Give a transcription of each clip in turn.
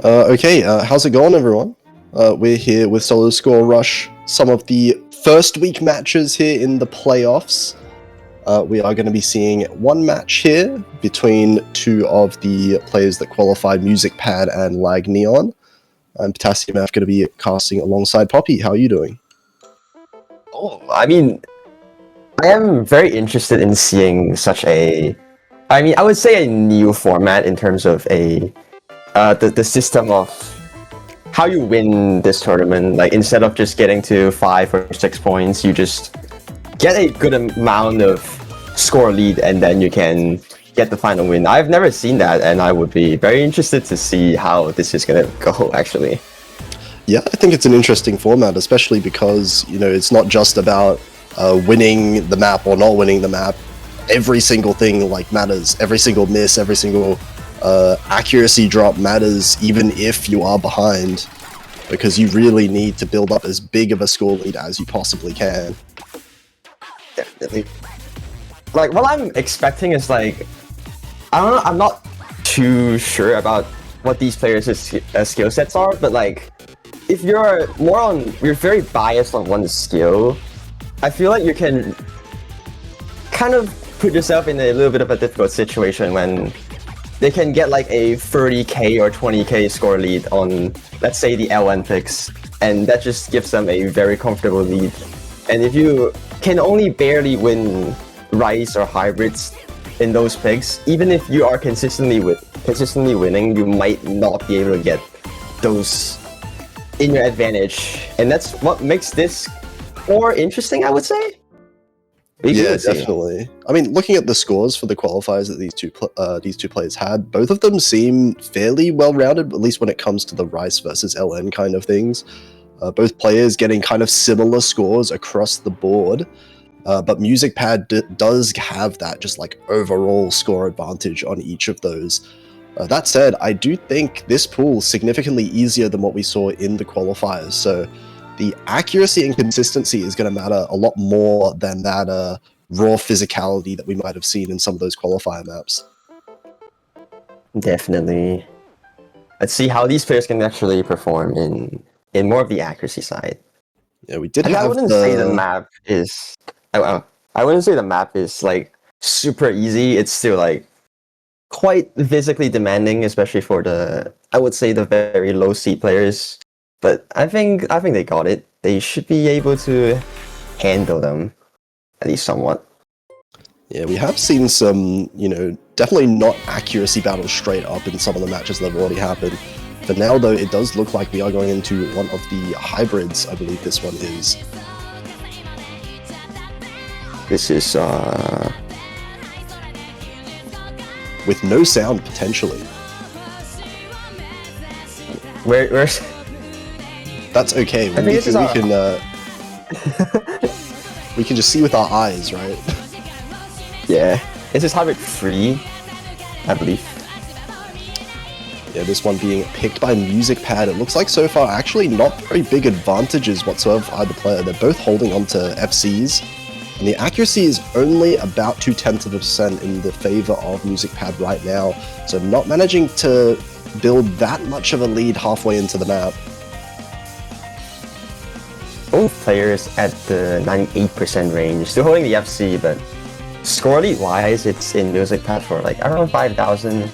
How's it going, everyone? We're here with Solo Score Rush, some of the first week matches here in the playoffs. We are going to be seeing one match here between two of the players that qualified, MusicPad and LagNeon. I'm Potassium F going to be casting alongside Poppy. How are you doing? I am very interested in seeing such I would say a new format in terms of the system of how you win this tournament. Like, instead of just getting to 5 or 6 points, you just get a good amount of score lead and then you can get the final win. I've never seen that, and I would be very interested to see how this is gonna go, actually. Yeah, I think it's an interesting format, especially because, it's not just about winning the map or not winning the map. Every single thing matters. Every single miss, every single accuracy drop matters, even if you are behind, because you really need to build up as big of a score lead as you possibly can. Definitely. Like, what I'm expecting is I don't know. I'm not too sure about what these players' skill sets are, but if you're you're very biased on one skill, I feel like you can kind of put yourself in a little bit of a difficult situation when they can get a 30k or 20k score lead on, let's say, the LN picks, and that just gives them a very comfortable lead. And if you can only barely win Rice or hybrids in those picks, even if you are consistently winning, you might not be able to get those in your advantage, and that's what makes this more interesting, I would say. Yeah, definitely. I mean, looking at the scores for the qualifiers that these two players had, both of them seem fairly well-rounded, at least when it comes to the Rice versus LN kind of things. Both players getting kind of similar scores across the board, but MusicPad does have that just overall score advantage on each of those. That said, I do think this pool is significantly easier than what we saw in the qualifiers, so the accuracy and consistency is going to matter a lot more than that raw physicality that we might have seen in some of those qualifier maps. Definitely. Let's see how these players can actually perform in more of the accuracy side. Yeah, we did. I wouldn't say the map is. I wouldn't say the map is super easy. It's still quite physically demanding, especially for I would say the very low seed players. But I think they got it. They should be able to handle them, at least somewhat. Yeah, we have seen some, definitely not accuracy battles straight up in some of the matches that have already happened. For now, though, it does look like we are going into one of the hybrids. I believe this one is. This is with no sound, potentially. Where's... That's okay. We can just see with our eyes, right? Yeah. This is hybrid 3, I believe. Yeah, this one being picked by MusicPad. It looks like so far actually not very big advantages whatsoever for either player. They're both holding onto FCs, and the accuracy is only about 0.2% in the favor of MusicPad right now. So not managing to build that much of a lead halfway into the map. Both players at the 98% range, still holding the FC, but score lead wise, it's in MusicPad for around 5,000.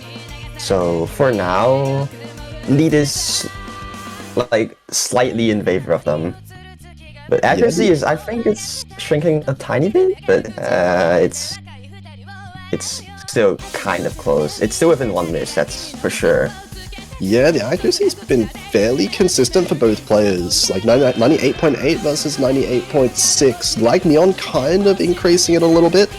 So for now, lead is slightly in favor of them. But accuracy is, I think it's shrinking a tiny bit, but it's still kind of close. It's still within 1 miss, that's for sure. Yeah, the accuracy's been fairly consistent for both players, 98.8 versus 98.6. LagNeon kind of increasing it a little bit,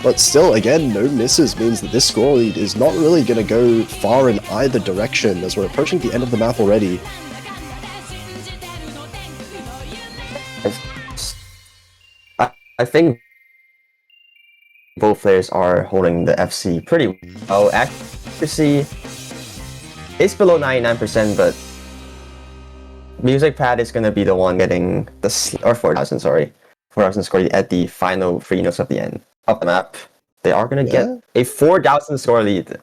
but still, again, no misses means that this score lead is not really going to go far in either direction, as we're approaching the end of the map already. I think both players are holding the FC pretty well. Accuracy is below 99%, but MusicPad is going to be the one getting the 4,000 score at the final 3 notes of the end of the map. They are going to get a 4,000 score lead.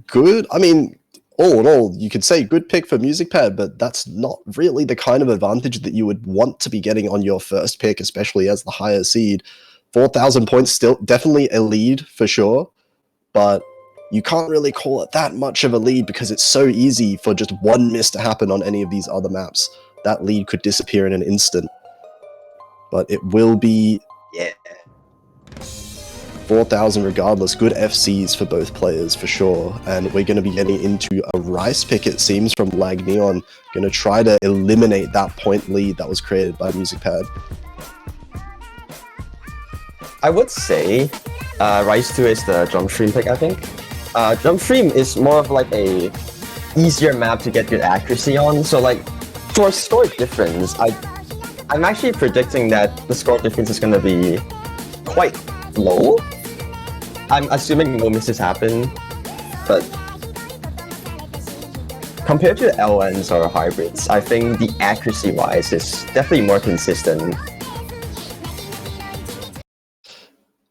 Good. I mean, all in all, you could say good pick for MusicPad, but that's not really the kind of advantage that you would want to be getting on your first pick, especially as the higher seed. 4,000 points, still definitely a lead for sure, but you can't really call it that much of a lead because it's so easy for just one miss to happen on any of these other maps. That lead could disappear in an instant. But it will be 4,000 regardless. Good FCs for both players for sure. And we're going to be getting into a Rice pick, it seems, from LagNeon. Going to try to eliminate that point lead that was created by MusicPad. I would say Rice 2 is the Jump Stream pick, I think. Jump Stream is more of like a easier map to get good accuracy on. So like for score difference, I'm actually predicting that the score difference is going to be quite low. I'm assuming no misses happen, but compared to LNs or hybrids, I think the accuracy-wise is definitely more consistent.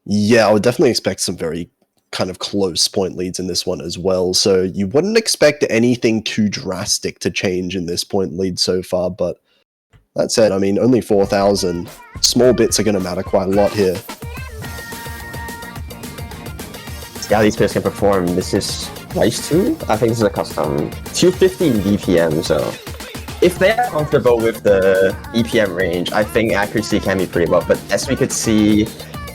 Yeah, I would definitely expect some very kind of close point leads in this one as well. So you wouldn't expect anything too drastic to change in this point lead so far, but that said, I mean, only 4,000. Small bits are going to matter quite a lot here. Yeah, these players can perform. This is Rice 2? I think this is a custom 250 BPM, so if they are comfortable with the BPM range, I think accuracy can be pretty well. But as we could see,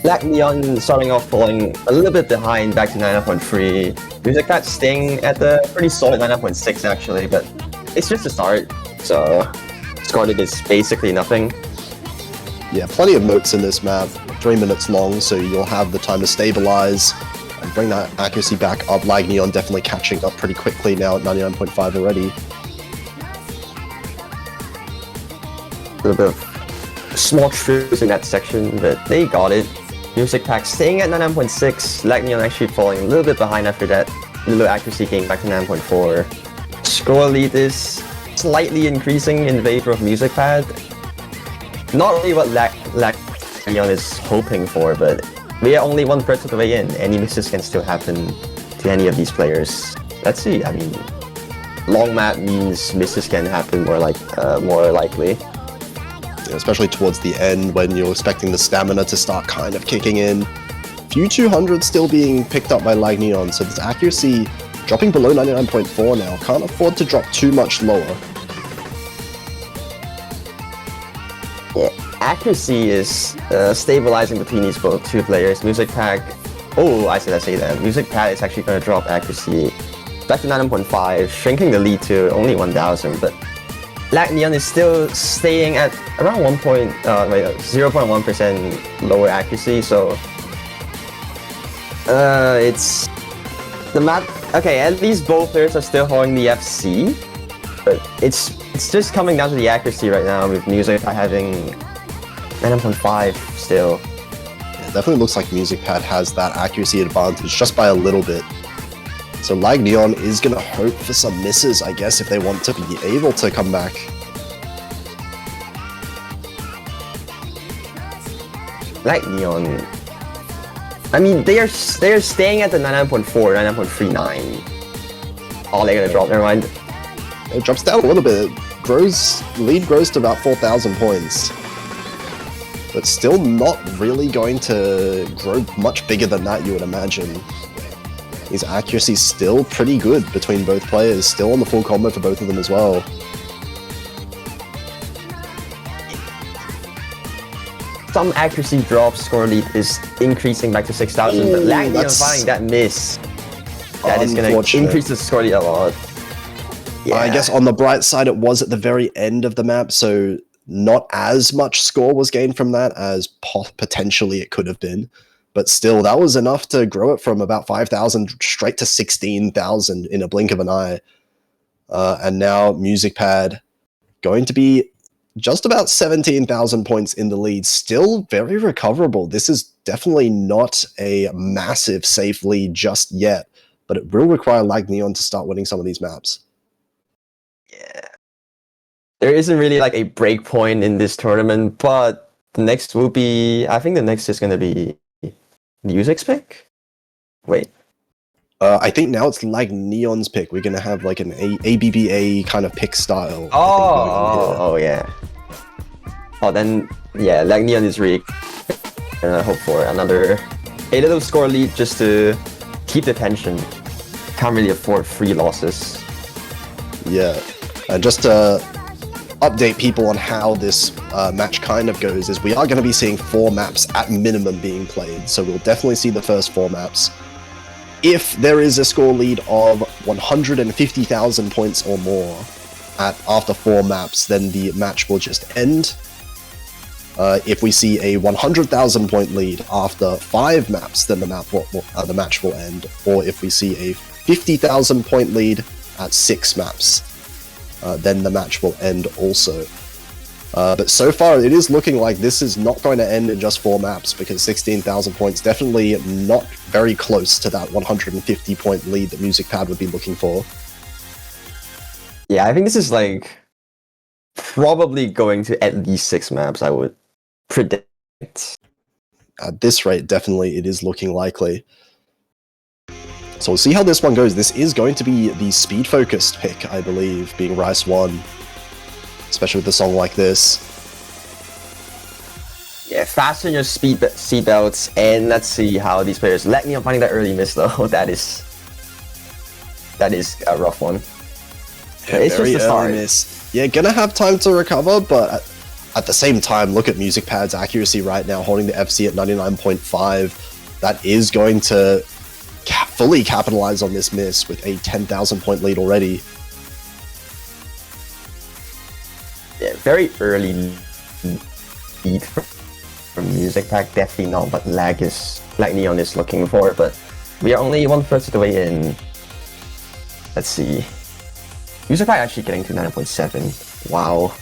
LagNeon starting off falling a little bit behind back to 99.3. MusicPad staying at the pretty solid 99.6 actually, but it's just a start, so score lead is basically nothing. Yeah, plenty of moats in this map, 3 minutes long, so you'll have the time to stabilize and bring that accuracy back up. LagNeon definitely catching up pretty quickly now at 99.5 already. A little bit of small trips in that section, but they got it. MusicPad staying at 99.6, LagNeon actually falling a little bit behind after that. Little accuracy gain back to 9.4. Score lead is slightly increasing in favor of MusicPad. Not really what LagNeon is hoping for, but we are only 1/3 of the way in. Any misses can still happen to any of these players. Let's see. I mean, long map means misses can happen more likely. Yeah, especially towards the end when you're expecting the stamina to start kind of kicking in. Few 200s still being picked up by LagNeon, so this accuracy dropping below 99.4 now. Can't afford to drop too much lower. Yeah, accuracy is stabilizing between these both two players. MusicPad, I say that. MusicPad is actually going to drop accuracy back to 9.5, shrinking the lead to only 1,000, but LagNeon is still staying at around 0.1% lower accuracy, so it's the map. Okay, at least both players are still holding the FC, but it's just coming down to the accuracy right now with MusicPad having 9.5 still. Yeah, it definitely looks like MusicPad has that accuracy advantage just by a little bit. So LagNeon is going to hope for some misses, I guess, if they want to be able to come back. LagNeon, I mean, they are staying at the 99.4, 99.39. Oh, they're going to drop, never mind. It drops down a little bit. Lead grows to about 4,000 points. But still not really going to grow much bigger than that, you would imagine. His accuracy is still pretty good between both players, still on the full combo for both of them as well. Some accuracy drops, score lead is increasing back to 6,000, but LagNeon finding that miss. That is going to increase the score lead a lot. Yeah. I guess on the bright side, it was at the very end of the map, so not as much score was gained from that as potentially it could have been. But still, that was enough to grow it from about 5,000 straight to 16,000 in a blink of an eye. And now MusicPad going to be just about 17,000 points in the lead. Still very recoverable. This is definitely not a massive safe lead just yet, but it will require LagNeon to start winning some of these maps. Yeah. There isn't really like a break point in this tournament, but the next will be, I think the next is going to be Music's pick? Wait. I think now it's LagNeon's pick. We're gonna have like an ABBA kind of pick style. Oh yeah. Oh, then yeah, LagNeon is rigged. And I hope for a little score lead just to keep the tension. Can't really afford free losses. Yeah, and just to update people on how this match kind of goes is we are going to be seeing 4 maps at minimum being played, so we'll definitely see the first 4 maps. If there is a score lead of 150,000 points or more after 4 maps, then the match will just end. If we see a 100,000 point lead after 5 maps, then the match will end. Or if we see a 50,000 point lead at 6 maps, then the match will end also. But so far, it is looking like this is not going to end in just 4 maps, because 16,000 points definitely not very close to that 150 point lead that MusicPad would be looking for. Yeah, I think this is like probably going to at least 6 maps, I would predict. At this rate, definitely it is looking likely. So we'll see how this one goes. This is going to be the speed-focused pick, I believe, being Rice 1. Especially with a song like this. Yeah, fasten your seatbelts, and let's see how these players. LagNeon finding that early miss though. That is a rough one. Yeah, it's just the start. Miss. Yeah, gonna have time to recover, but at the same time, look at MusicPad's accuracy right now, holding the FC at 99.5. That is going to fully capitalize on this miss with a 10,000 point lead already. Yeah, very early lead from MusicPad, definitely not what LagNeon is looking for, but we are only 1/3 of the way in. Let's see. MusicPad actually getting to 9.7. Wow.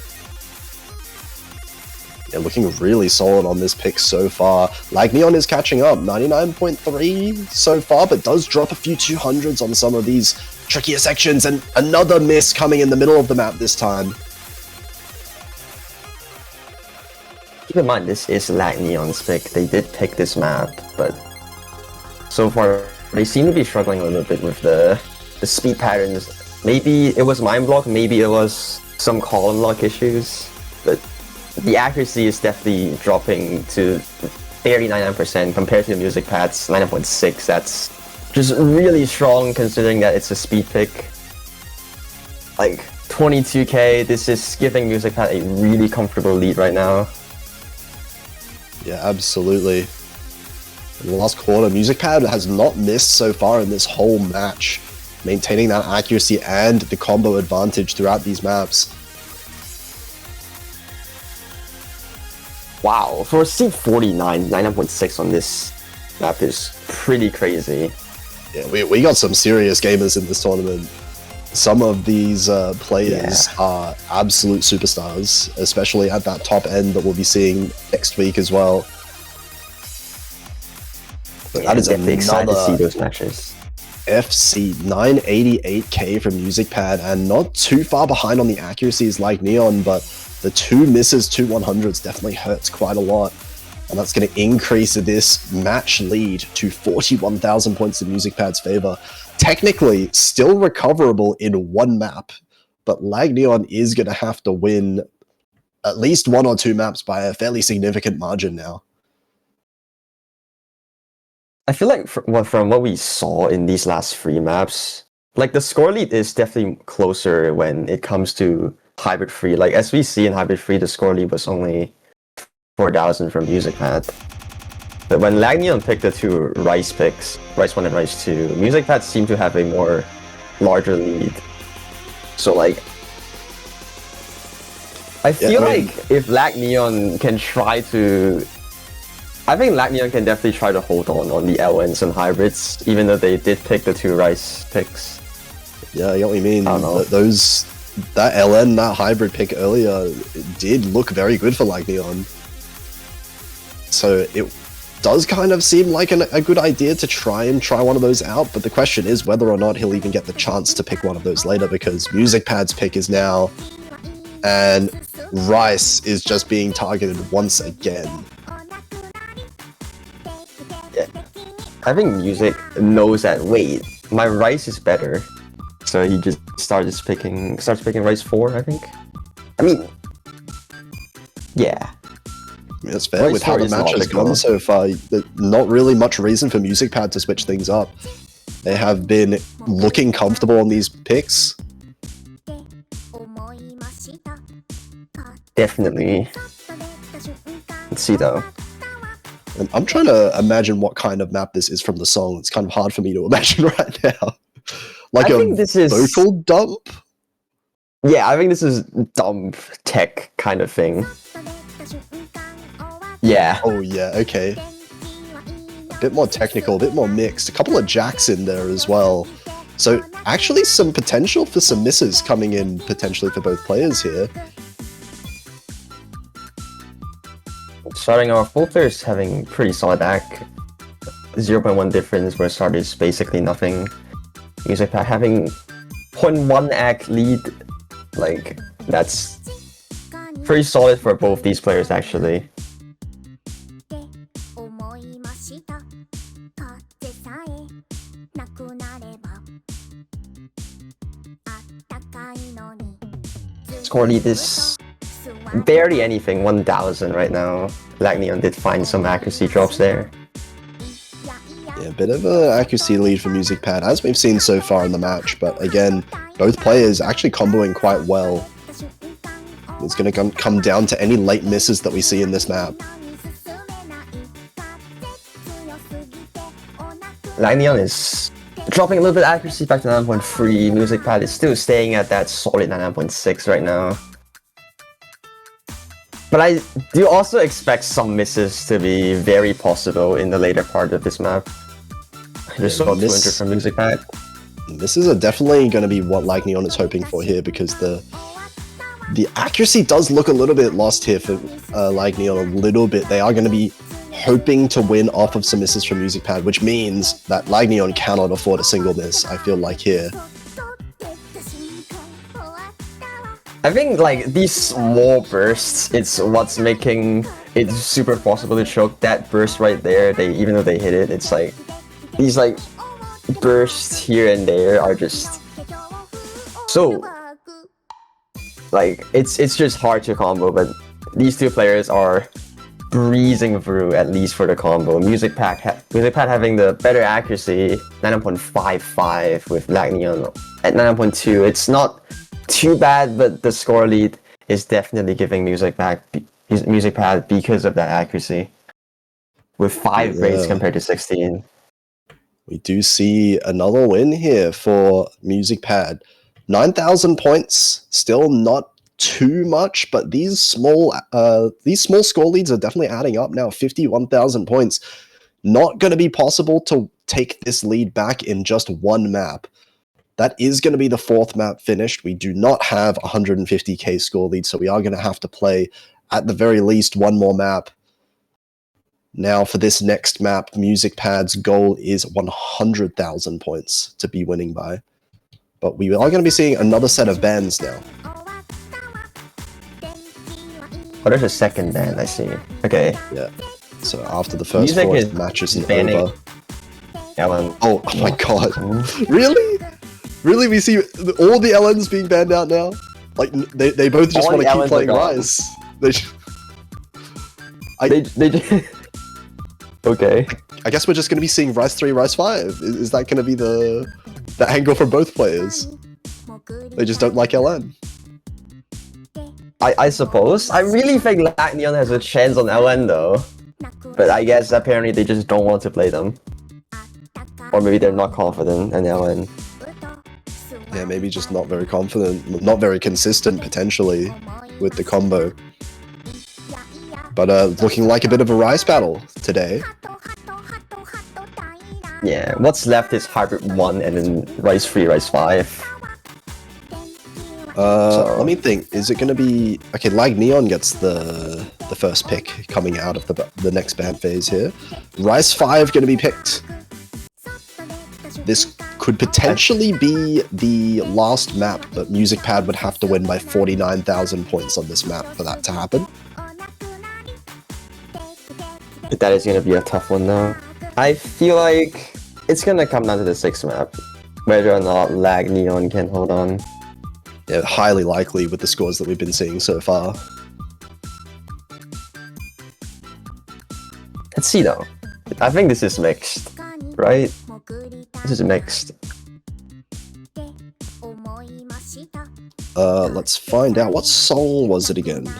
Yeah, looking really solid on this pick so far. LagNeon is catching up, 99.3 so far, but does drop a few 200s on some of these trickier sections, and another miss coming in the middle of the map this time. Keep in mind, this is LagNeon's pick. They did pick this map, but so far they seem to be struggling a little bit with the speed patterns. Maybe it was mind block, maybe it was some column lock issues, but the accuracy is definitely dropping to 39% compared to the MusicPad's 9.6. That's just really strong considering that it's a speed pick. Like 22k, this is giving MusicPad a really comfortable lead right now. Yeah, absolutely. In the last quarter, MusicPad has not missed so far in this whole match, maintaining that accuracy and the combo advantage throughout these maps. Wow, for seed 49, 99.6 on this map is pretty crazy. Yeah, we got some serious gamers in this tournament. Some of these players are absolute superstars, especially at that top end that we'll be seeing next week as well. But that is excited to see those matches. FC 988k from MusicPad, and not too far behind on the accuracies like LagNeon, but the 2 misses, 2 100s definitely hurts quite a lot. And that's going to increase this match lead to 41,000 points in MusicPad's favor. Technically, still recoverable in 1 map, but LagNeon is going to have to win at least 1 or 2 maps by a fairly significant margin now. I feel like from what we saw in these last 3 maps, like the score lead is definitely closer when it comes to Hybrid 3. Like as we see in Hybrid 3, the score lead was only 4,000 from MusicPad. But when LagNeon picked the 2 Rice picks, Rice 1 and Rice 2, MusicPad seemed to have a more larger lead. So like, I feel like if LagNeon can try to, I think LagNeon can definitely try to hold on the LNs and hybrids, even though they did pick the 2 Rice picks. Yeah, I get what you mean. I don't know. That LN, that hybrid pick earlier, it did look very good for LagNeon. So it does kind of seem like a good idea to try one of those out, but the question is whether or not he'll even get the chance to pick one of those later, because MusicPad's pick is now, and Rice is just being targeted once again. Yeah. I think Music knows that, wait, my rice is better. So he just starts picking rice 4, I think. I mean, yeah. That's fair. With how the match has gone so far, there's not really much reason for MusicPad to switch things up. They have been looking comfortable on these picks. Definitely. Let's see though. And I'm trying to imagine what kind of map this is from the song. It's kind of hard for me to imagine right now. Like I think this is vocal dump? Yeah, I think this is dump tech kind of thing. Yeah. Oh yeah, okay. A bit more technical, a bit more mixed. A couple of jacks in there as well. So actually some potential for some misses coming in potentially for both players here. Starting off, both players having pretty solid act. 0.1 difference where start is basically nothing. MusicPad having 0.1 act lead. Like, that's pretty solid for both these players actually. Score lead is barely anything, 1000 right now. LagNeon did find some accuracy drops there. Yeah, a bit of an accuracy lead for MusicPad, as we've seen so far in the match, but again, both players actually comboing quite well. It's going to come down to any late misses that we see in this map. LagNeon is dropping a little bit of accuracy back to 9.3. MusicPad is still staying at that solid 9.6 right now. But I do also expect some misses to be very possible in the later part of this map. Just saw 200 from MusicPad. Misses are definitely going to be what LagNeon is hoping for here, because the accuracy does look a little bit lost here for LagNeon a little bit. They are going to be hoping to win off of some misses from MusicPad, which means that LagNeon cannot afford a single miss, I feel like here. I think like these small bursts, it's what's making it super possible to choke. That burst right there, even though they hit it, it's like these like bursts here and there are just so like it's just hard to combo. But these two players are breezing through, at least for the combo. MusicPad having the better accuracy, 9.55 with LagNeon at 9.2. It's not too bad, but the score lead is definitely giving MusicPad because of that accuracy. With 5 grades compared to 16. We do see another win here for MusicPad. 9,000 points, still not too much, but these small score leads are definitely adding up now. 51,000 points. Not going to be possible to take this lead back in just one map. That is going to be the 4th map finished. We do not have 150k score lead, so we are going to have to play, at the very least, one more map. Now, for this next map, MusicPad's goal is 100,000 points to be winning by. But we are going to be seeing another set of bans now. Oh, there's a second ban, I see. Okay. Yeah. So after the first 4 matches is over. LN. Oh my god. Really? Really? We see all the LNs being banned out now? Like, they both just want to keep playing Rise. They okay. I guess we're just going to be seeing Rise 3, Rise 5. Is that going to be the angle for both players? They just don't like LN. I suppose. I really think LagNeon has a chance on LN though. But I guess apparently they just don't want to play them. Or maybe they're not confident in LN. Yeah, maybe just not very confident, not very consistent potentially with the combo. But looking like a bit of a Rise battle today. Yeah, what's left is Hybrid 1 and then Rise 3, Rise 5. Let me think. Is it going to be... Okay, LagNeon gets the first pick coming out of the next ban phase here. Rise 5 going to be picked. This could potentially be the last map, but MusicPad would have to win by 49,000 points on this map for that to happen. That is going to be a tough one though. I feel like it's going to come down to the 6th map. whether or not LagNeon can hold on. Yeah, highly likely with the scores that we've been seeing so far. Let's see though. I think this is mixed, right? This is mixed. Let's find out. What song was it again?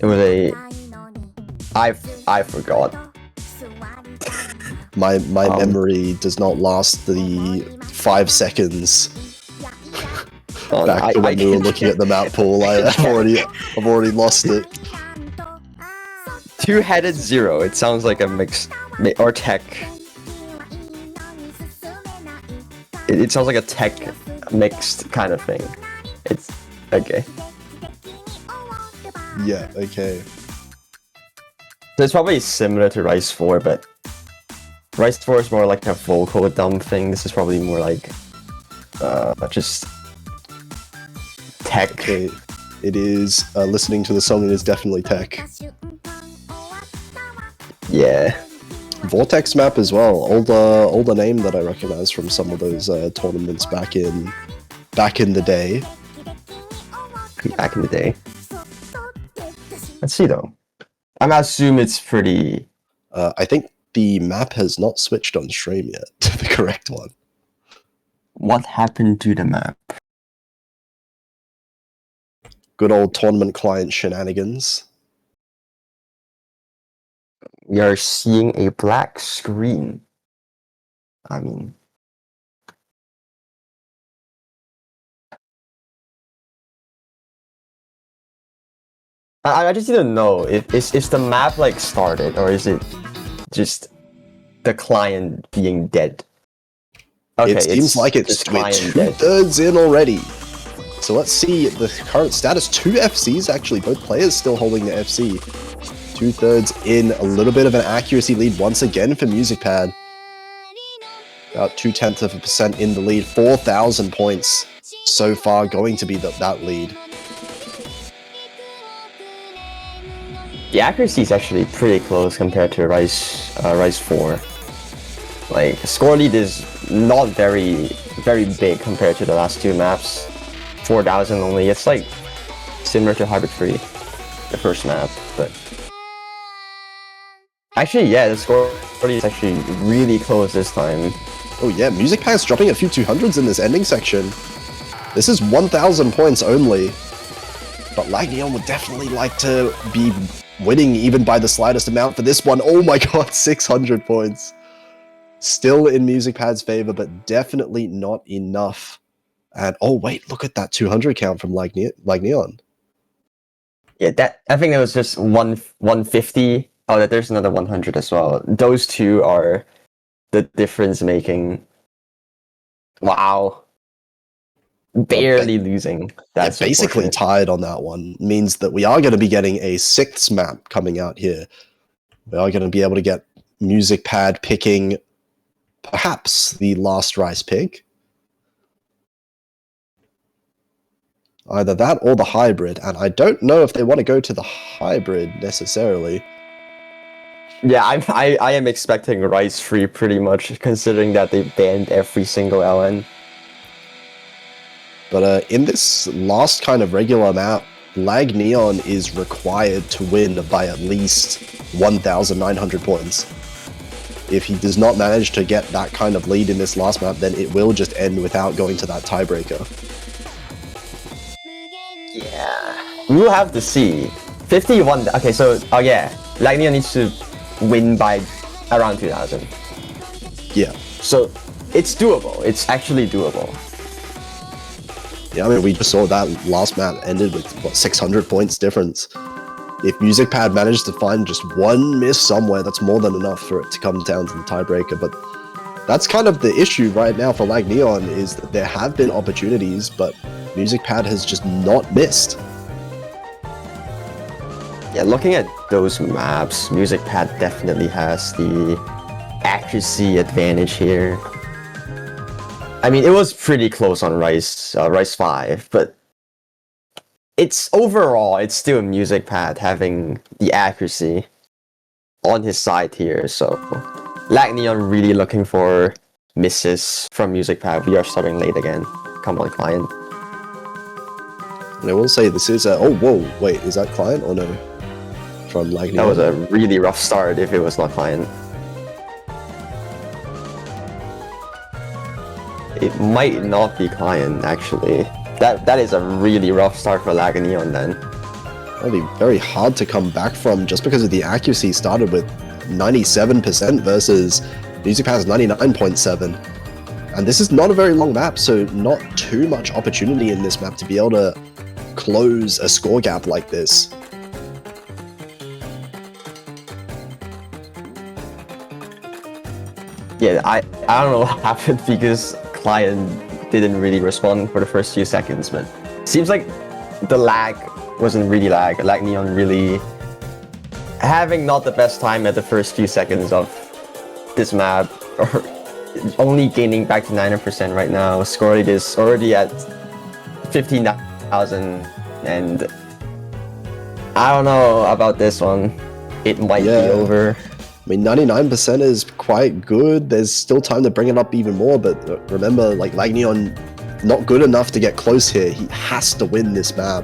It was a... I forgot. My memory does not last the 5 seconds. Back to when we were looking at the map pool, I've already lost it. Two-headed zero. It sounds like a mixed or tech. It sounds like a tech mixed kind of thing. It's okay. Yeah. Okay. So it's probably similar to Rice 4, but Rice 4 is more like a vocal dump thing. This is probably more like just tech. Okay. It is listening to the song. It is definitely tech. Yeah. Vortex map as well. Older name that I recognize from some of those tournaments back in the day. Back in the day. Let's see though. I'm gonna assume it's pretty. I think the map has not switched on stream yet to the correct one. What happened to the map? Good old tournament client shenanigans. We are seeing a black screen. I mean, I just need to know if is the map like started or is it just the client being dead? Okay, it seems like it's 2/3 in already. So let's see the current status. 2 FCs actually, both players still holding the FC. 2/3 in, a little bit of an accuracy lead once again for MusicPad. About 0.2% in the lead. 4,000 points so far going to be that lead. The accuracy is actually pretty close compared to Rice 4. Like, score lead is not very big compared to the last 2 maps. 4,000 only. It's like similar to Hybrid 3, the first map, but actually, yeah, the score lead is actually really close this time. Oh yeah, MusicPad's dropping a few 200s in this ending section. This is 1,000 points only, but LagNeon would definitely like to be winning even by the slightest amount for this one. Oh my god, 600 points. Still in MusicPad's favor, but definitely not enough. And oh wait, look at that 200 count from LagNeon. Yeah, I think that was just 150. Oh, there's another 100 as well. Those two are the difference making. Wow. Barely losing. That's basically tied on that one. Means that we are going to be getting a 6th map coming out here. We are going to be able to get MusicPad picking perhaps the last Rice pick. Either that or the hybrid, and I don't know if they want to go to the hybrid necessarily. Yeah, I am expecting Rice 3 pretty much, considering that they banned every single LN. But in this last kind of regular map, LagNeon is required to win by at least 1,900 points. If he does not manage to get that kind of lead in this last map, then it will just end without going to that tiebreaker. Yeah. We will have to see. 51... Okay, so... Oh yeah. LagNeon needs to win by around 2,000. Yeah. So, it's doable. It's actually doable. Yeah, I mean, we just saw that last map ended with, what, 600 points difference. If MusicPad managed to find just one miss somewhere, that's more than enough for it to come down to the tiebreaker. But that's kind of the issue right now for LagNeon, is that there have been opportunities, but MusicPad has just not missed. Yeah, looking at those maps, MusicPad definitely has the accuracy advantage here. I mean, it was pretty close on Rice 5, but overall, it's still MusicPad having the accuracy on his side here, so LagNeon really looking for misses from MusicPad. We are starting late again. Come on, client. And I will say this is a... Oh, whoa, wait, is that client or no? From LagNeon? That was a really rough start if it was not client. It might not be client, actually. That is a really rough start for LagNeon then. That'll be very hard to come back from just because of the accuracy. Started with 97% versus MusicPad's 99.7. And this is not a very long map, so not too much opportunity in this map to be able to close a score gap like this. Yeah, I don't know what happened because client didn't really respond for the first few seconds, but seems like the lag wasn't really lag. LagNeon really having not the best time at the first few seconds of this map, or only gaining back to 90% right now. Score rate is already at 15,000, and I don't know about this one. It might be over. I mean, 99% is quite good. There's still time to bring it up even more, but remember, like, LagNeon not good enough to get close here. He has to win this map.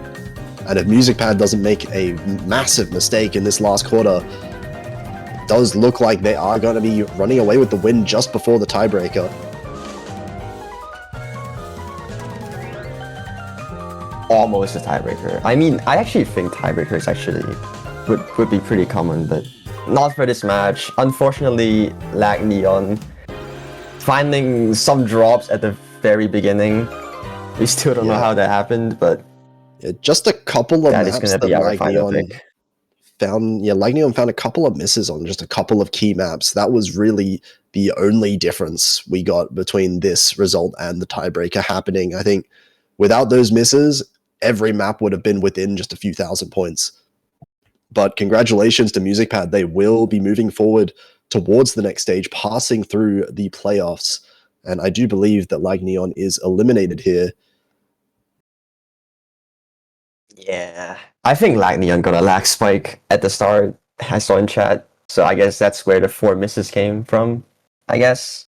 And if MusicPad doesn't make a massive mistake in this last quarter, it does look like they are going to be running away with the win just before the tiebreaker. Almost a tiebreaker. I mean, I actually think tiebreakers actually would be pretty common, but not for this match. Unfortunately, LagNeon finding some drops at the very beginning. We still don't know how that happened, but yeah, just a couple of that maps is going to be our final pick. LagNeon found a couple of misses on just a couple of key maps. That was really the only difference we got between this result and the tiebreaker happening. I think without those misses, every map would have been within just a few thousand points. But congratulations to MusicPad. They will be moving forward towards the next stage, passing through the playoffs. And I do believe that LagNeon is eliminated here. Yeah, I think LagNeon got a lag spike at the start. I saw in chat, so I guess that's where the 4 misses came from. I guess.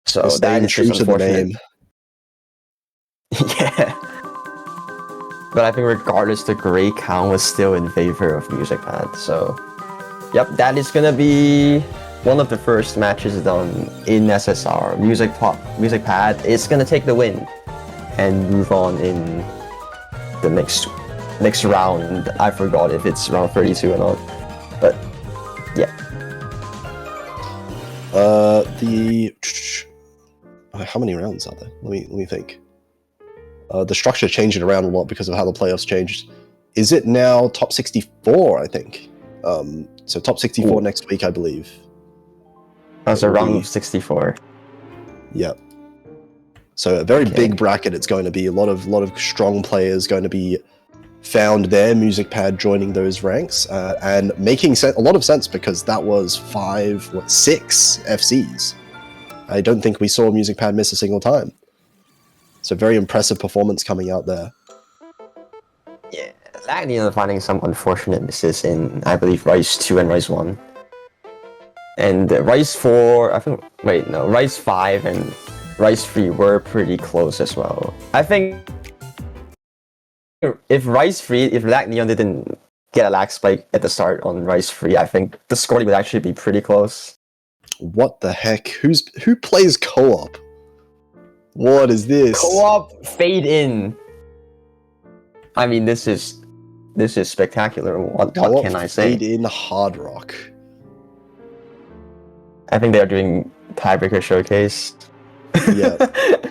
So that is true to the name. Yeah. But I think regardless, the gray count was still in favor of MusicPad. So, yep, that is gonna be one of the first matches done in SSR. MusicPad is gonna take the win and move on in the next round. I forgot if it's round 32 or not, but yeah. How many rounds are there? Let me think. The structure changed it around a lot because of how the playoffs changed. Is it now top 64, I think? So top 64 next week, I believe. That's a round of 64. Yep. So a very big bracket it's going to be. A lot of strong players going to be found there. MusicPad joining those ranks and making a lot of sense because that was 6 FCs. I don't think we saw MusicPad miss a single time. So very impressive performance coming out there. Yeah, LagNeon finding some unfortunate misses in, I believe, Rise 2 and Rise 1. And Rise 4, Rise 5 and Rise 3 were pretty close as well. I think if LagNeon didn't get a lag spike at the start on Rise 3, I think the scoring would actually be pretty close. What the heck? Who plays co-op? What is this? Co-op fade in. I mean, this is spectacular. What can I say? Fade in hard rock. I think they are doing tiebreaker showcase. Yeah.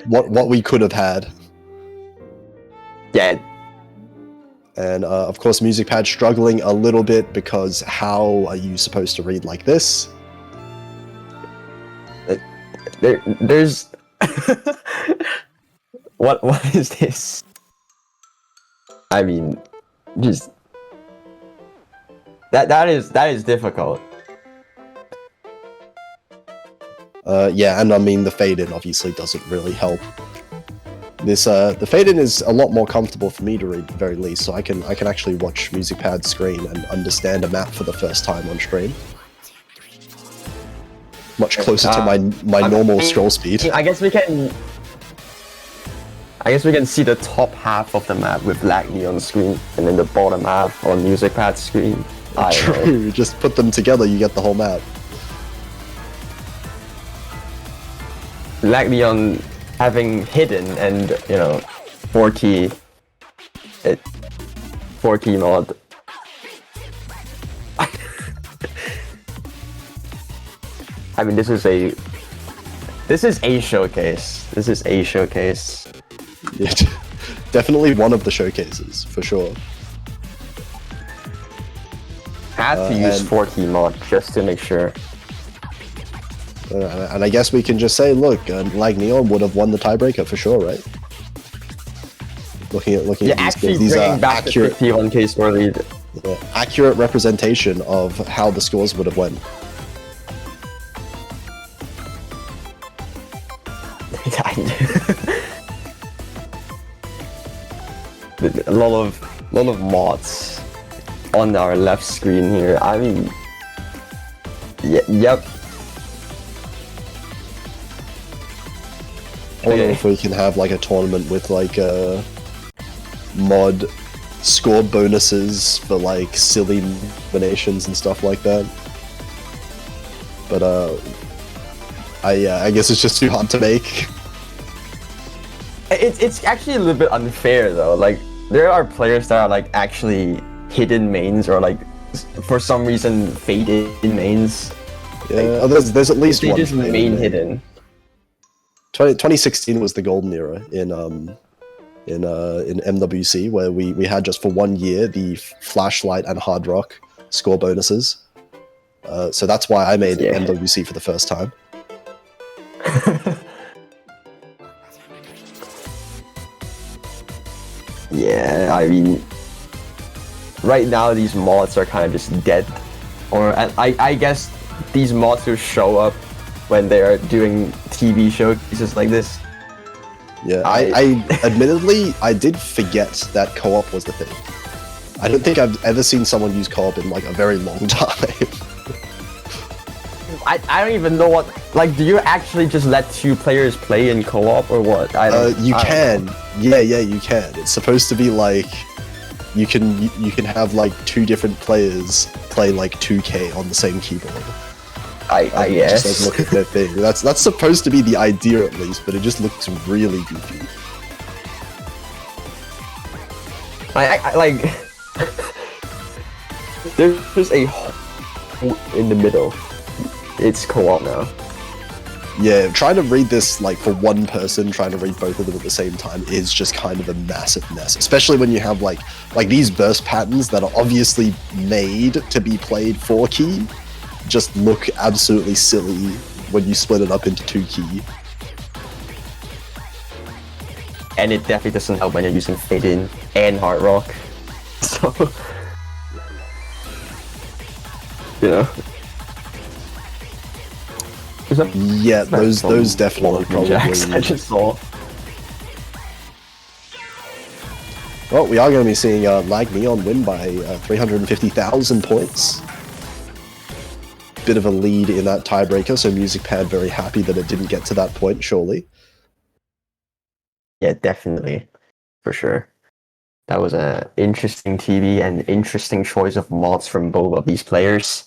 what we could have had. Yeah. And of course, MusicPad struggling a little bit because how are you supposed to read like this? There's what is this? I mean, just that is difficult. Yeah, and I mean the fade in obviously doesn't really help. This the fade in is a lot more comfortable for me to read at the very least, so I can actually watch MusicPad's screen and understand a map for the first time on stream. much closer to my normal scroll speed. I guess we can see the top half of the map with LagNeon screen, and then the bottom half on MusicPad screen. True, just put them together, you get the whole map. LagNeon having hidden and, you know, 4-key mod. I mean, this is a showcase. This is a showcase. Yeah, definitely one of the showcases, for sure. Had to use 4-key mod just to make sure. And I guess we can just say, look, LagNeon would have won the tiebreaker for sure, right? Looking at these are accurate. 51k score lead. Yeah, accurate representation of how the scores would have went. A lot of mods on our left screen here. I mean, yep. I wonder if we can have like a tournament with like mod score bonuses for like silly combinations and stuff like that. But I guess it's just too hard to make. It's actually a little bit unfair though. Like there are players that are like actually hidden mains or like for some reason faded mains. Yeah, like, there's at least they one. They just main hidden. 2016 was the golden era in MWC, where we had just for 1 year the flashlight and hard rock score bonuses. So that's why I made MWC for the first time. Yeah, I mean, right now these mods are kind of just dead, or I guess these mods will show up when they are doing TV showcases like this. Yeah, I admittedly, I did forget that co-op was the thing. I don't think I've ever seen someone use co-op in like a very long time. I don't even know what, like, do you actually just let 2 players play in co-op or what? You can. Yeah, you can. It's supposed to be like, you can have like 2 different players play like 2K on the same keyboard. I guess. Just like look at their thing. That's supposed to be the idea at least, but it just looks really goofy. I like there's just a hole in the middle. It's co-op now. Yeah, trying to read this like for one person, trying to read both of them at the same time is just kind of a massive mess. Especially when you have like these burst patterns that are obviously made to be played 4-key, just look absolutely silly when you split it up into 2-key. And it definitely doesn't help when you're using fade in and hard rock. So, you know. Yeah, those definitely probably. I just saw. Well, we are going to be seeing LagNeon win by 350,000 points. Bit of a lead in that tiebreaker, so MusicPad very happy that it didn't get to that point, surely. Yeah, definitely. For sure. That was an interesting TV and interesting choice of mods from both of these players.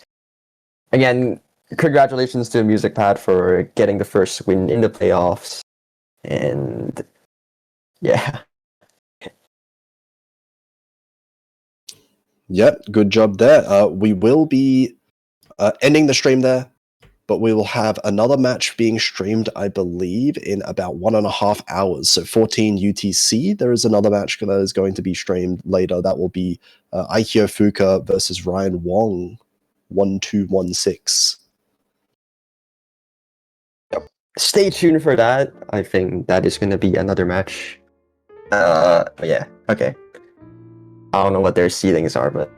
Again, congratulations to MusicPad for getting the first win in the playoffs. And yeah. Yep, good job there. We will be ending the stream there, but we will have another match being streamed, I believe, in about 1.5 hours. So 14 UTC, there is another match that is going to be streamed later. That will be Aikyo Fuka versus Ryan Wong, 1216. Stay tuned for that. I think that is going to be another match. Yeah, okay. I don't know what their seedings are, but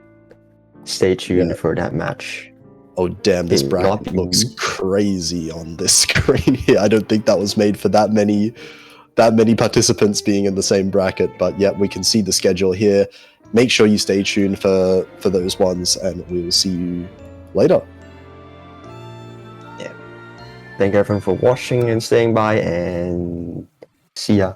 stay tuned for that match. Oh damn, this bracket looks crazy on this screen here. I don't think that was made for that many participants being in the same bracket, but yeah, we can see the schedule here. Make sure you stay tuned for those ones, and we will see you later. Yeah. Thank everyone for watching and staying by, and see ya.